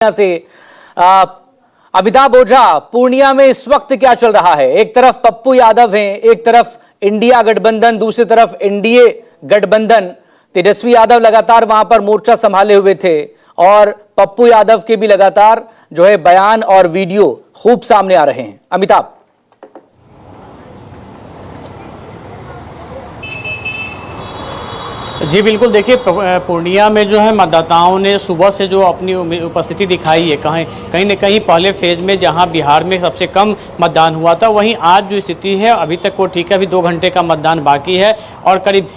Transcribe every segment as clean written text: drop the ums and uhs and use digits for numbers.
से अमिताभ ओझा, पूर्णिया में इस वक्त क्या चल रहा है? एक तरफ पप्पू यादव हैं, एक तरफ इंडिया गठबंधन, दूसरी तरफ एनडीए गठबंधन। तेजस्वी यादव लगातार वहां पर मोर्चा संभाले हुए थे और पप्पू यादव के भी लगातार जो है बयान और वीडियो खूब सामने आ रहे हैं। अमिताभ, जी बिल्कुल, देखिए पूर्णिया में जो है मतदाताओं ने सुबह से जो अपनी उपस्थिति दिखाई है, कहीं न कहीं पहले फेज में जहां बिहार में सबसे कम मतदान हुआ था, वहीं आज जो स्थिति है अभी तक वो ठीक है। अभी 2 घंटे का मतदान बाकी है और करीब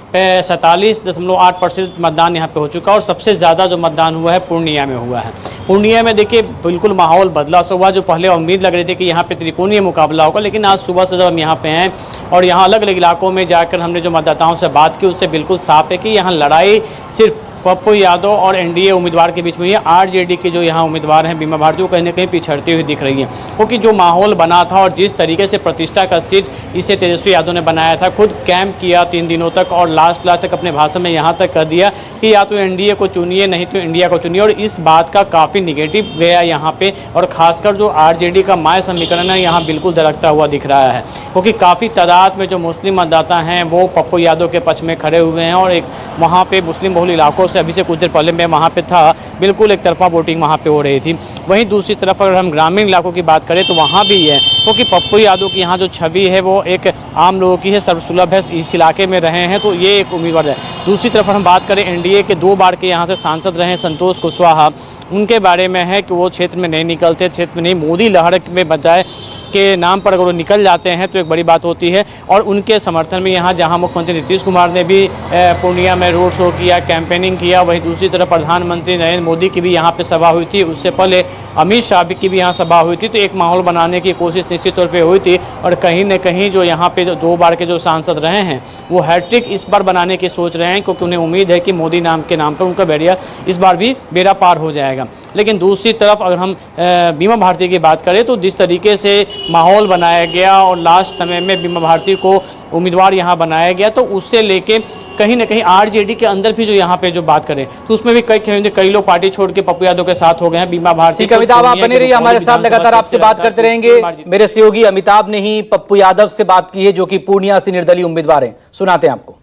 47.8% मतदान यहाँ पे हो चुका है और सबसे ज़्यादा जो मतदान हुआ है पूर्णिया में हुआ है। पूर्णिया में देखिए बिल्कुल माहौल बदला सा हुआ। जो पहले उम्मीद लग रही थी कि यहाँ पे त्रिकोणीय मुकाबला होगा, लेकिन आज सुबह से जब हम यहाँ पे हैं और यहाँ अलग अलग इलाकों में जाकर हमने जो मतदाताओं से बात की, उससे बिल्कुल साफ है कि यहाँ लड़ाई सिर्फ पप्पू यादव और एनडीए उम्मीदवार के बीच में है। आरजेडी के जो यहाँ उम्मीदवार हैं बीमा भारती, वो कहीं ना कहीं पिछड़ती हुई दिख रही है, क्योंकि जो माहौल बना था और जिस तरीके से प्रतिष्ठा का सीट इसे तेजस्वी यादव ने बनाया था, खुद कैंप किया 3 दिनों तक और लास्ट तक अपने भाषण में यहाँ तक कह दिया कि या तो एनडीए को चुनिए, नहीं तो इंडिया को चुनिए। और इस बात का काफ़ी निगेटिव गया यहाँ पे, और खासकर जो आरजेडी का माय समीकरण है यहाँ बिल्कुल दरकता हुआ दिख रहा है, क्योंकि काफ़ी तादाद में जो मुस्लिम मतदाता हैं वो पप्पू यादव के पक्ष में खड़े हुए हैं। और एक वहाँ पे मुस्लिम बहुल इलाकों से अभी से कुछ देर पहले मैं वहाँ पे था, बिल्कुल एक तरफा वोटिंग वहाँ पे हो रही थी। वहीं दूसरी तरफ अगर हम ग्रामीण इलाकों की बात करें तो वहाँ भी है, क्योंकि पप्पू यादव की यहाँ जो छवि है वो एक आम लोगों की है, सर्वसुलभ है, इस इलाके में रहे हैं, तो ये एक उम्मीदवार है। दूसरी तरफ हम बात करें एनडीए के 2 बार के यहाँ से सांसद रहे संतोष कुशवाहा, उनके बारे में है कि वो क्षेत्र में नहीं निकलते, क्षेत्र में नहीं, मोदी लहर में बजाय के नाम पर अगर वो निकल जाते हैं तो एक बड़ी बात होती है। और उनके समर्थन में यहाँ जहाँ मुख्यमंत्री नीतीश कुमार ने भी पूर्णिया में रोड शो किया, कैंपेनिंग किया, वहीं दूसरी तरफ प्रधानमंत्री नरेंद्र मोदी की भी यहाँ पे सभा हुई थी, उससे पहले अमित शाह की भी यहाँ सभा हुई थी। तो एक माहौल बनाने की कोशिश निश्चित तौर पर हुई थी और कहीं न कहीं जो यहाँ पे 2 बार के जो सांसद रहे हैं वो हैट्रिक इस बार बनाने की सोच रहे हैं, क्योंकि उन्हें उम्मीद है कि मोदी नाम के नाम पर उनका बेड़िया इस बार भी बेड़ा पार हो जाएगा। लेकिन दूसरी तरफ अगर हम बीमा भारती की बात करें तो जिस तरीके से माहौल बनाया गया और लास्ट समय में बीमा भारती को उम्मीदवार यहाँ बनाया गया, तो उससे लेके कहीं ना कहीं आरजेडी के अंदर भी जो यहाँ पे जो बात करें तो उसमें भी कई लोग पार्टी छोड़ के पप्पू यादव के साथ हो गए हैं। बीमा भारती, अमिताभ आप बने रहिए हमारे साथ, लगातार आपसे बात करते रहेंगे। मेरे सहयोगी अमिताभ ने ही पप्पू यादव से बात की है, जो कि पूर्णिया से निर्दलीय उम्मीदवार हैं। सुनाते हैं आपको।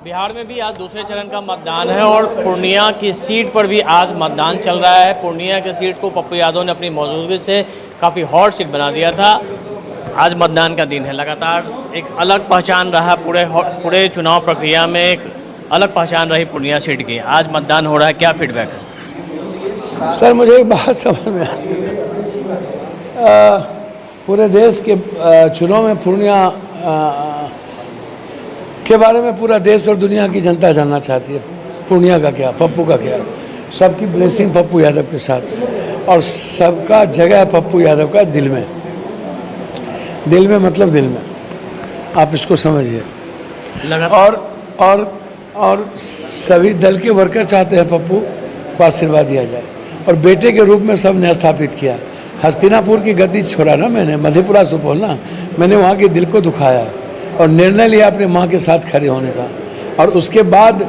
बिहार में भी आज दूसरे चरण का मतदान है और पूर्णिया की सीट पर भी आज मतदान चल रहा है। पूर्णिया की सीट को पप्पू यादव ने अपनी मौजूदगी से काफ़ी हॉट सीट बना दिया था। आज मतदान का दिन है, लगातार एक अलग पहचान रहा पूरे चुनाव प्रक्रिया में, एक अलग पहचान रही पूर्णिया सीट की। आज मतदान हो रहा है, क्या फीडबैक है? सर मुझे एक बात समझ में आती है, पूरे देश के चुनाव में पूर्णिया के बारे में पूरा देश और दुनिया की जनता जानना चाहती है। पूर्णिया का क्या, पप्पू का क्या, सबकी ब्लेसिंग पप्पू यादव के साथ, और सबका जगह पप्पू यादव का दिल में। दिल में मतलब दिल में, आप इसको समझिए। और सभी दल के वर्कर चाहते हैं पप्पू को आशीर्वाद दिया जाए, और बेटे के रूप में सब ने स्थापित किया। हस्तिनापुर की गद्दी छोड़ा ना मैंने, मधेपुरा सुपौल ना, मैंने वहाँ के दिल को दुखाया और निर्णय लिया अपने माँ के साथ खड़े होने का। और उसके बाद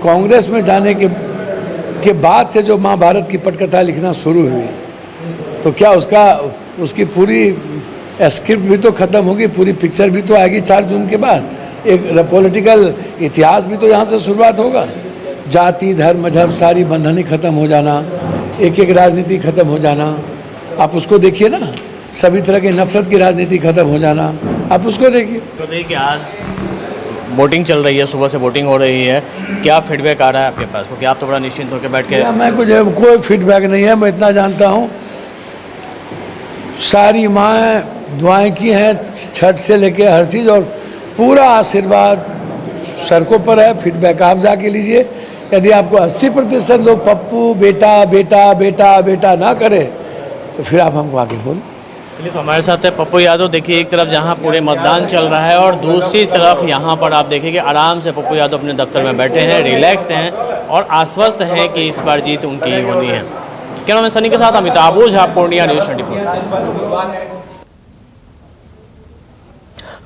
कांग्रेस में जाने के बाद से जो महाभारत की पटकथा लिखना शुरू हुई, तो क्या उसकी पूरी स्क्रिप्ट भी तो खत्म होगी, पूरी पिक्चर भी तो आएगी 4 जून के बाद। एक पॉलिटिकल इतिहास भी तो यहाँ से शुरुआत होगा। जाति धर्म मजहब सारी बंधनें खत्म हो जाना, एक राजनीति खत्म हो जाना, आप उसको देखिए ना। सभी तरह की नफरत की राजनीति खत्म हो जाना, आप उसको देखिए। तो देखिए आज वोटिंग चल रही है, सुबह से वोटिंग हो रही है, क्या फीडबैक आ रहा है आपके पास? क्योंकि आप तो बड़ा निश्चिंत होकर बैठ के। मैं कोई फीडबैक नहीं है, मैं इतना जानता हूँ सारी माएँ दुआएं की हैं, छठ से लेके हर चीज़, और पूरा आशीर्वाद सड़कों पर है। फीडबैक आप जाके लीजिए। यदि आपको 80% लोग पप्पू बेटा बेटा बेटा बेटा ना करे तो फिर आप हमको आगे बोलो। चलिए, तो हमारे साथ है पप्पू यादव। देखिए एक तरफ जहां पूरे मतदान चल रहा है और दूसरी तरफ यहां पर आप देखिए कि आराम से पप्पू यादव अपने दफ्तर में बैठे हैं, रिलैक्स हैं और आश्वस्त हैं कि इस बार जीत उनकी ही होनी है। कैमरामैन सनी के साथ अमिताभ ओझा, पूर्णिया न्यूज़ 24।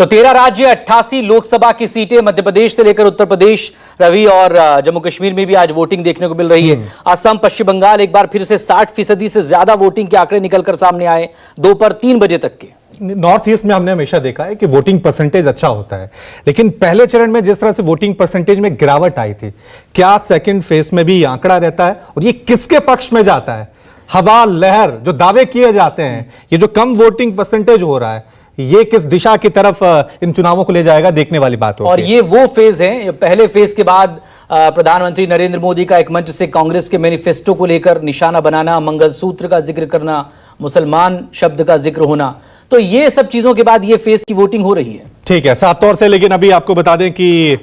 तो 13 राज्य 88 लोकसभा की सीटें, मध्य प्रदेश से लेकर उत्तर प्रदेश, रवि, और जम्मू कश्मीर में भी आज वोटिंग देखने को मिल रही है। असम, पश्चिम बंगाल एक बार फिर से 60% से ज्यादा वोटिंग के आंकड़े निकलकर सामने आए दोपहर 3 बजे तक के। नॉर्थ ईस्ट में हमने हमेशा देखा है कि वोटिंग परसेंटेज अच्छा होता है, लेकिन पहले चरण में जिस तरह से वोटिंग परसेंटेज में गिरावट आई थी, क्या सेकंड फेज में भी आंकड़ा रहता है और ये किसके पक्ष में जाता है? हवा लहर जो दावे किए जाते हैं, ये जो कम वोटिंग परसेंटेज हो रहा है, ये किस दिशा की तरफ इन चुनावों को ले जाएगा, देखने वाली बात होगी। और ये वो फेज है, पहले फेज के बाद प्रधानमंत्री नरेंद्र मोदी का एक मंच से कांग्रेस के मैनिफेस्टो को लेकर निशाना बनाना, मंगलसूत्र का जिक्र करना, मुसलमान शब्द का जिक्र होना, तो ये सब चीजों के बाद ये फेज की वोटिंग हो रही है। ठीक है, साफ तौर से। लेकिन अभी आपको बता दें कि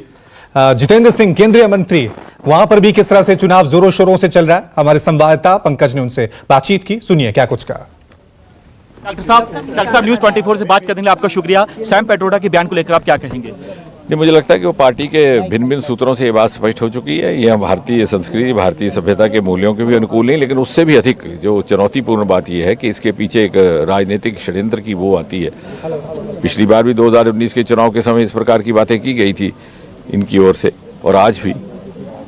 जितेंद्र सिंह केंद्रीय मंत्री, वहां पर भी किस तरह से चुनाव जोरों शोरों से चल रहा है। हमारे संवाददाता पंकज ने उनसे बातचीत की, सुनिए क्या कुछ कहा। डॉक्टर साहब न्यूज़ 24 से बात करने के लिए आपका शुक्रिया। सैम पेट्रोडा के बयान को लेकर आप क्या कहेंगे? नहीं, मुझे लगता है कि वो पार्टी के भिन्न भिन्न सूत्रों से ये बात स्पष्ट हो चुकी है। यह भारतीय संस्कृति, भारतीय सभ्यता के मूल्यों के भी अनुकूल नहीं, लेकिन उससे भी अधिक जो चुनौतीपूर्ण बात यह है कि इसके पीछे एक राजनीतिक षड्यंत्र की वो आती है। पिछली बार भी 2019 के चुनाव के समय इस प्रकार की बातें की गई थी इनकी ओर से, और आज भी,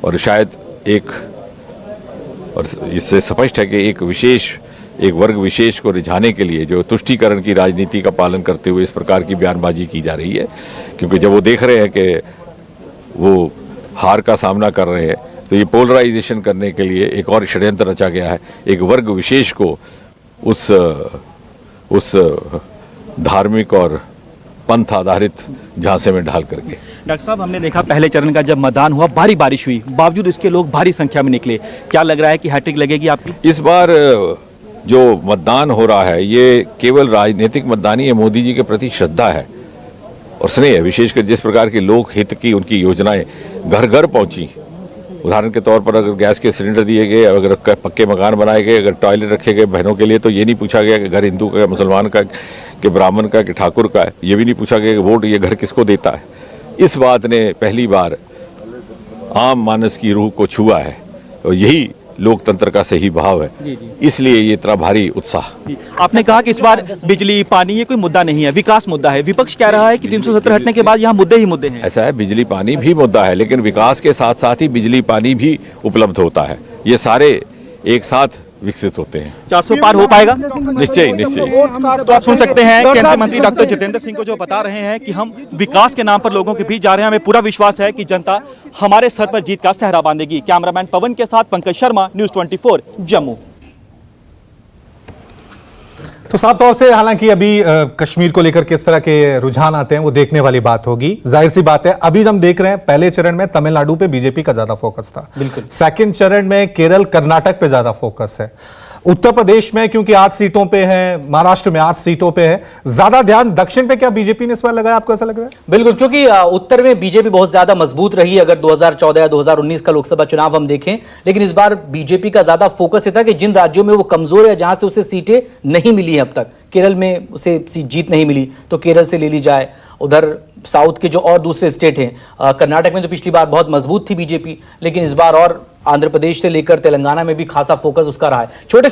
और शायद और इससे स्पष्ट है कि एक वर्ग विशेष को रिझाने के लिए जो तुष्टीकरण की राजनीति का पालन करते हुए इस प्रकार की बयानबाजी की जा रही है, क्योंकि जब वो देख रहे हैं कि वो हार का सामना कर रहे हैं, तो ये पोलराइजेशन करने के लिए एक और षड्यंत्र रचा गया है, एक वर्ग विशेष को उस धार्मिक और पंथ आधारित झांसे में ढाल करके। डॉक्टर साहब, हमने देखा पहले चरण का जब मतदान हुआ, भारी बारिश हुई, बावजूद इसके लोग भारी संख्या में निकले। क्या लग रहा है कि हैट्रिक लगेगी आपकी? इस बार जो मतदान हो रहा है ये केवल राजनीतिक मतदान ही है, मोदी जी के प्रति श्रद्धा है और स्नेह है। विशेषकर जिस प्रकार के लोक हित की उनकी योजनाएं घर घर पहुंची, उदाहरण के तौर पर अगर गैस के सिलेंडर दिए गए, अगर पक्के मकान बनाए गए, अगर टॉयलेट रखे गए बहनों के लिए, तो ये नहीं पूछा गया कि घर हिंदू का, मुसलमान का, कि ब्राह्मण का, कि ठाकुर का है। ये भी नहीं पूछा गया कि वोट ये घर किसको देता है। इस बात ने पहली बार आम मानस की रूह को छुआ है और यही लोकतंत्र का सही भाव है। इसलिए ये इतना भारी उत्साह। आपने कहा कि इस बार बिजली, पानी ये कोई मुद्दा नहीं है, विकास मुद्दा है। विपक्ष कह रहा है कि 370 हटने के बाद यहाँ मुद्दे ही मुद्दे हैं। ऐसा है, बिजली पानी भी मुद्दा है, लेकिन विकास के साथ साथ ही बिजली पानी भी उपलब्ध होता है। ये सारे एक साथ विकसित होते हैं। 400 पार हो पाएगा? निश्चय निश्चय। तो आप सुन सकते हैं केंद्रीय मंत्री डॉक्टर जितेंद्र सिंह को जो बता रहे हैं कि हम विकास के नाम पर लोगों के बीच जा रहे हैं। हमें पूरा विश्वास है कि जनता हमारे स्तर पर जीत का सेहरा बांधेगी। कैमरामैन पवन के साथ पंकज शर्मा, न्यूज़ 24 जम्मू। तो साफ तौर से हालांकि अभी कश्मीर को लेकर किस तरह के रुझान आते हैं वो देखने वाली बात होगी। जाहिर सी बात है, अभी हम देख रहे हैं पहले चरण में तमिलनाडु पे बीजेपी का ज्यादा फोकस था, बिल्कुल। सेकंड चरण में केरल, कर्नाटक पे ज्यादा फोकस है। उत्तर प्रदेश में क्योंकि 8 सीटों पे है, महाराष्ट्र में 8 सीटों पे है, ज्यादा ध्यान दक्षिण पे क्या बीजेपी ने इस बार लगाया? आपको ऐसा लग रहा है? बिल्कुल, क्योंकि उत्तर में बीजेपी बहुत ज्यादा मजबूत रही अगर 2014 या 2019 का लोकसभा चुनाव हम देखें, लेकिन इस बार बीजेपी का ज्यादा फोकस ये था कि जिन राज्यों में वो कमजोर है, जहां से उसे सीटें नहीं मिली है अब तक, केरल में उसे जीत नहीं मिली तो केरल से ले ली जाए। उधर साउथ के जो और दूसरे स्टेट हैं, कर्नाटक में तो पिछली बार बहुत मजबूत थी बीजेपी, लेकिन इस बार और आंध्र प्रदेश से लेकर तेलंगाना में भी खासा फोकस उसका रहा है। छोटे